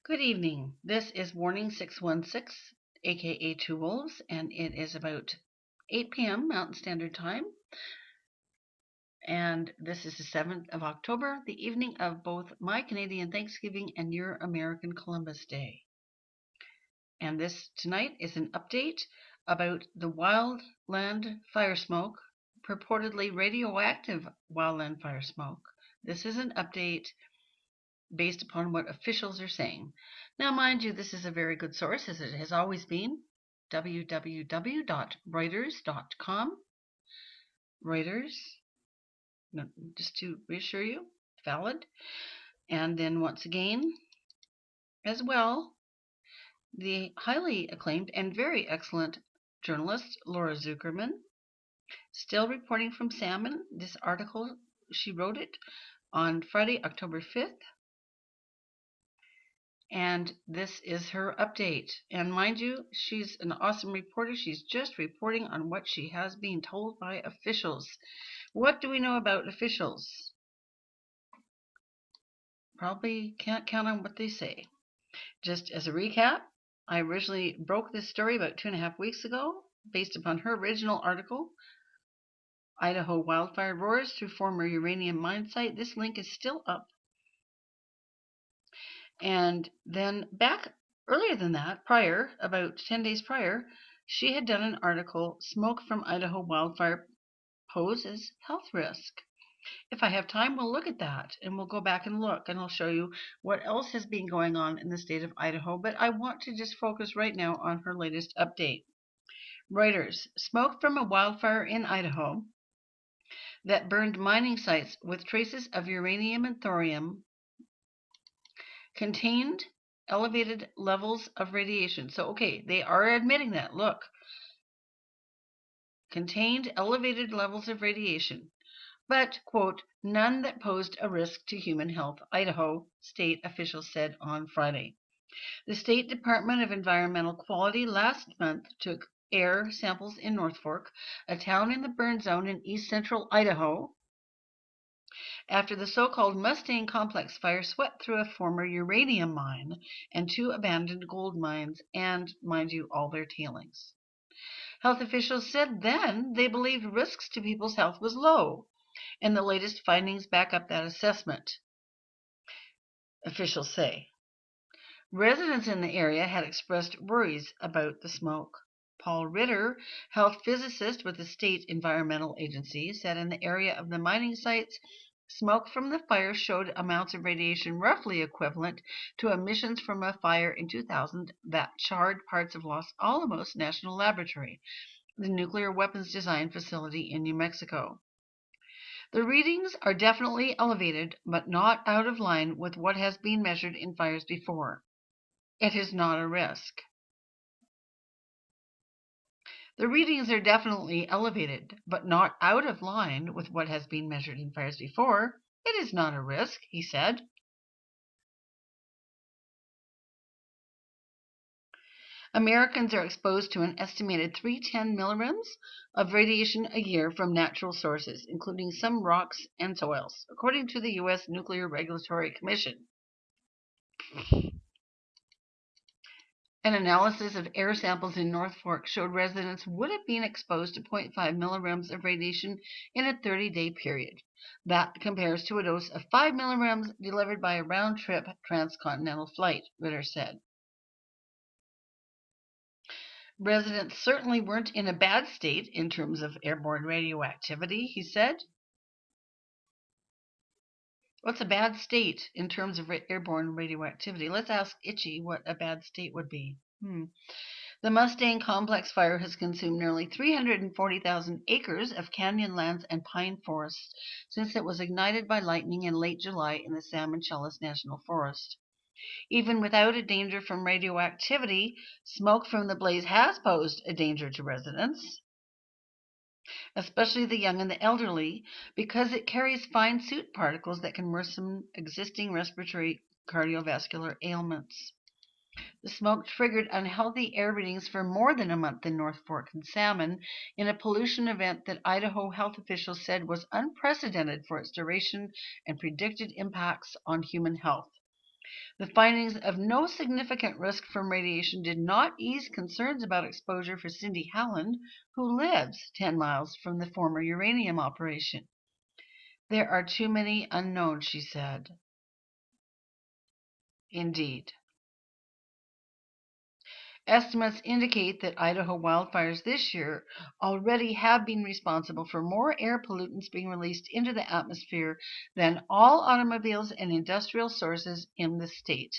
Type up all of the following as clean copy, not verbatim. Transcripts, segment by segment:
Good evening. This is Warning 616, aka Two Wolves, and it is about 8 p.m. Mountain Standard Time. And this is the 7th of October, the evening of both my Canadian Thanksgiving and your American Columbus Day. And this tonight is an update about the wildland fire smoke, purportedly radioactive wildland fire smoke. This is an update based upon what officials are saying. Now, mind you, this is a very good source, as it has always been. www.reuters.com. Reuters, just to reassure you, valid. And then once again, as well, the highly acclaimed and very excellent journalist Laura Zuckerman, still reporting from Salmon. This article, she wrote it on Friday, October 5th. And this is her update. And mind you, she's an awesome reporter. She's just reporting on what she has been told by officials. What do we know about officials? Probably can't count on what they say. Just as a recap, I originally broke this story about 2.5 weeks ago based upon her original article, Idaho Wildfire Roars Through Former Uranium Mine Site. This link is still up. And then back earlier than that, about 10 days prior, she had done an article, Smoke from Idaho Wildfire Poses Health Risk. If I have time, we'll look at that and we'll go back and look and I'll show you what else has been going on in the state of Idaho. But I want to just focus right now on her latest update. Reuters, smoke from a wildfire in Idaho that burned mining sites with traces of uranium and thorium contained elevated levels of radiation. So, okay, they are admitting that. Look, contained elevated levels of radiation, but, quote, none that posed a risk to human health, Idaho state officials said on Friday. The State Department of Environmental Quality last month took air samples in North Fork, a town in the burn zone in east central Idaho, after the so-called Mustang Complex fire swept through a former uranium mine and 2 abandoned gold mines and, mind you, all their tailings. Health officials said then they believed risks to people's health was low, and the latest findings back up that assessment, officials say. Residents in the area had expressed worries about the smoke. Paul Ritter, health physicist with the State Environmental Agency, said in the area of the mining sites, smoke from the fire showed amounts of radiation roughly equivalent to emissions from a fire in 2000 that charred parts of Los Alamos National Laboratory, the nuclear weapons design facility in New Mexico. The readings are definitely elevated, but not out of line with what has been measured in fires before. It is not a risk. The readings are definitely elevated, but not out of line with what has been measured in fires before. It is not a risk, he said. Americans are exposed to an estimated 310 milligrams of radiation a year from natural sources, including some rocks and soils, according to the U.S. Nuclear Regulatory Commission. An analysis of air samples in North Fork showed residents would have been exposed to 0.5 milligrams of radiation in a 30-day period. That compares to a dose of 5 milligrams delivered by a round-trip transcontinental flight, Ritter said. Residents certainly weren't in a bad state in terms of airborne radioactivity, he said. What's a bad state in terms of airborne radioactivity? Let's ask Itchy what a bad state would be. The Mustang Complex fire has consumed nearly 340,000 acres of canyon lands and pine forests since it was ignited by lightning in late July in the San Marcellus National Forest. Even without a danger from radioactivity, smoke from the blaze has posed a danger to residents, especially the young and the elderly, because it carries fine soot particles that can worsen existing respiratory cardiovascular ailments. The smoke triggered unhealthy air readings for more than a month in North Fork and Salmon in a pollution event that Idaho health officials said was unprecedented for its duration and predicted impacts on human health. The findings of no significant risk from radiation did not ease concerns about exposure for Cindy Halland, who lives 10 miles from the former uranium operation. There are too many unknowns, she said. Indeed. Estimates indicate that Idaho wildfires this year already have been responsible for more air pollutants being released into the atmosphere than all automobiles and industrial sources in the state.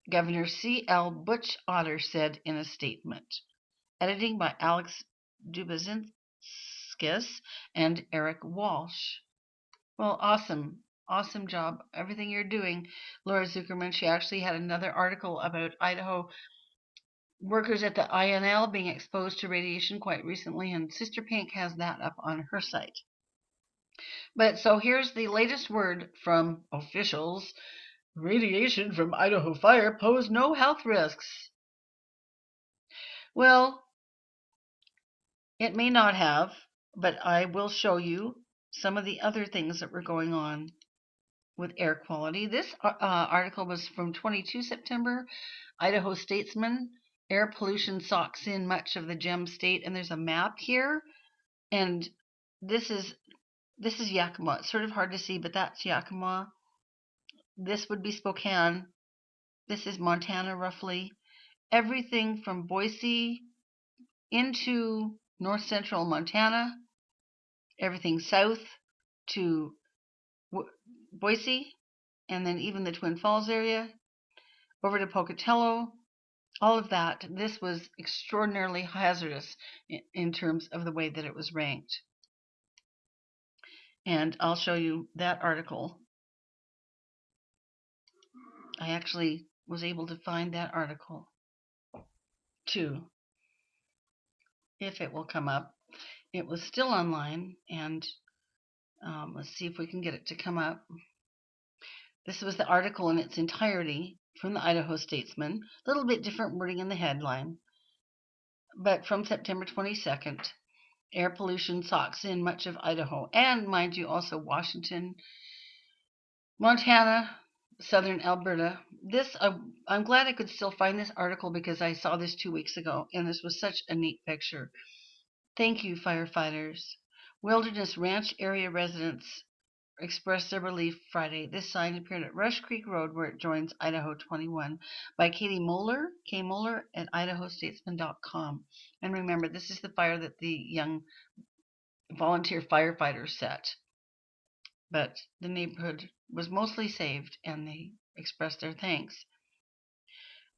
Governor C.L. Butch Otter said in a statement. Editing by Alex Dubazinskis and Eric Walsh. Well, awesome. Awesome job. Everything you're doing, Laura Zuckerman. She actually had another article about Idaho workers at the INL being exposed to radiation quite recently, and Sister Pink has that up on her site. But so here's the latest word from officials. Radiation from Idaho fire posed no health risks. Well, it may not have, but I will show you some of the other things that were going on with air quality. This article was from 22 September. Idaho Statesman. Air pollution socks in much of the gem state, and there's a map here. And this is Yakima. It's sort of hard to see, but that's Yakima. This would be Spokane. This is Montana, roughly. Everything from Boise into north central Montana. Everything south to Boise, and then even the Twin Falls area, over to Pocatello. All of that. This was extraordinarily hazardous in terms of the way that it was ranked. And I'll show you that article. I actually was able to find that article too, if it will come up. It was still online, and let's see if we can get it to come up. This was the article in its entirety from the Idaho Statesman. A little bit different wording in the headline, but from September 22nd. Air pollution socks in much of Idaho, and mind you, also Washington, Montana, southern Alberta. I'm glad I could still find this article because I saw this 2 weeks ago, and this was such a neat picture. Thank you, firefighters. Wilderness Ranch area residents expressed their relief Friday. This sign appeared at Rush Creek Road, where it joins Idaho 21, by Katie Moeller, K. Moeller at idahostatesman.com. And remember, this is the fire that the young volunteer firefighters set. But the neighborhood was mostly saved, and they expressed their thanks.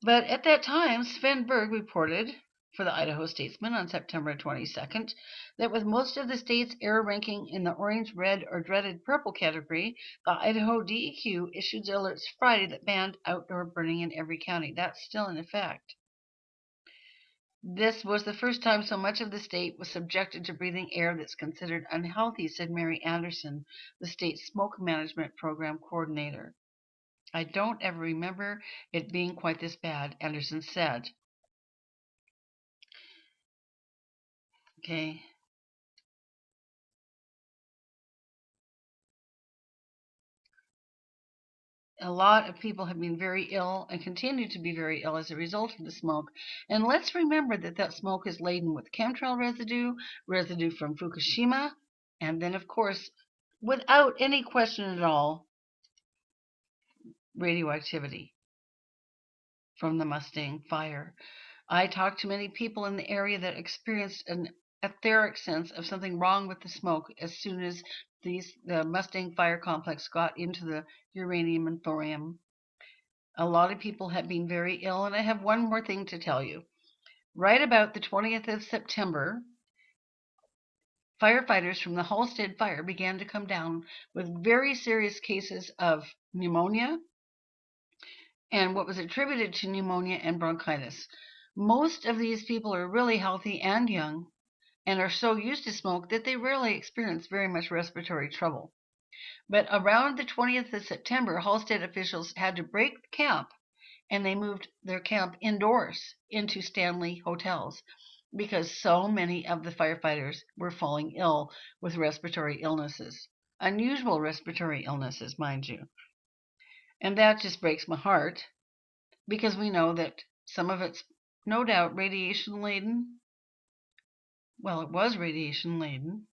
But at that time, Sven Berg reported for the Idaho Statesman on September 22nd that with most of the state's air ranking in the orange, red, or dreaded purple category, the Idaho DEQ issued alerts Friday that banned outdoor burning in every county. That's still in effect. This was the first time so much of the state was subjected to breathing air that's considered unhealthy, said Mary Anderson, the state's smoke management program coordinator. I don't ever remember it being quite this bad, Anderson said. Okay. A lot of people have been very ill and continue to be very ill as a result of the smoke. And let's remember that that smoke is laden with chemtrail residue, residue from Fukushima, and then, of course, without any question at all, radioactivity from the Mustang Fire. I talked to many people in the area that experienced an etheric sense of something wrong with the smoke as soon as the Mustang Fire Complex got into the uranium and thorium. A lot of people have been very ill, and I have one more thing to tell you. Right about the 20th of September, firefighters from the Halstead Fire began to come down with very serious cases of pneumonia and what was attributed to pneumonia and bronchitis. Most of these people are really healthy and young and are so used to smoke that they rarely experience very much respiratory trouble. But around the 20th of September, Halstead officials had to break camp, and they moved their camp indoors into Stanley hotels because so many of the firefighters were falling ill with respiratory illnesses. Unusual respiratory illnesses, mind you. And that just breaks my heart because we know that some of it's no doubt radiation laden. Well, it was radiation laden.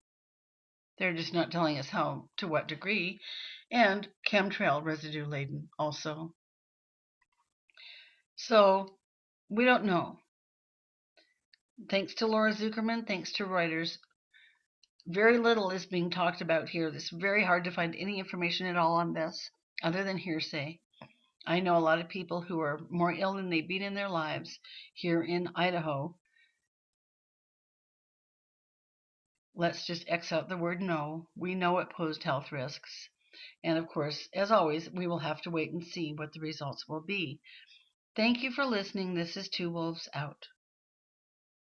They're just not telling us how, to what degree, and chemtrail residue laden also. So we don't know. Thanks to Laura Zuckerman, thanks to Reuters, very little is being talked about here. It's very hard to find any information at all on this other than hearsay. I know a lot of people who are more ill than they've been in their lives here in Idaho. Let's just X out the word no. We know it posed health risks. And of course, as always, we will have to wait and see what the results will be. Thank you for listening. This is Two Wolves Out.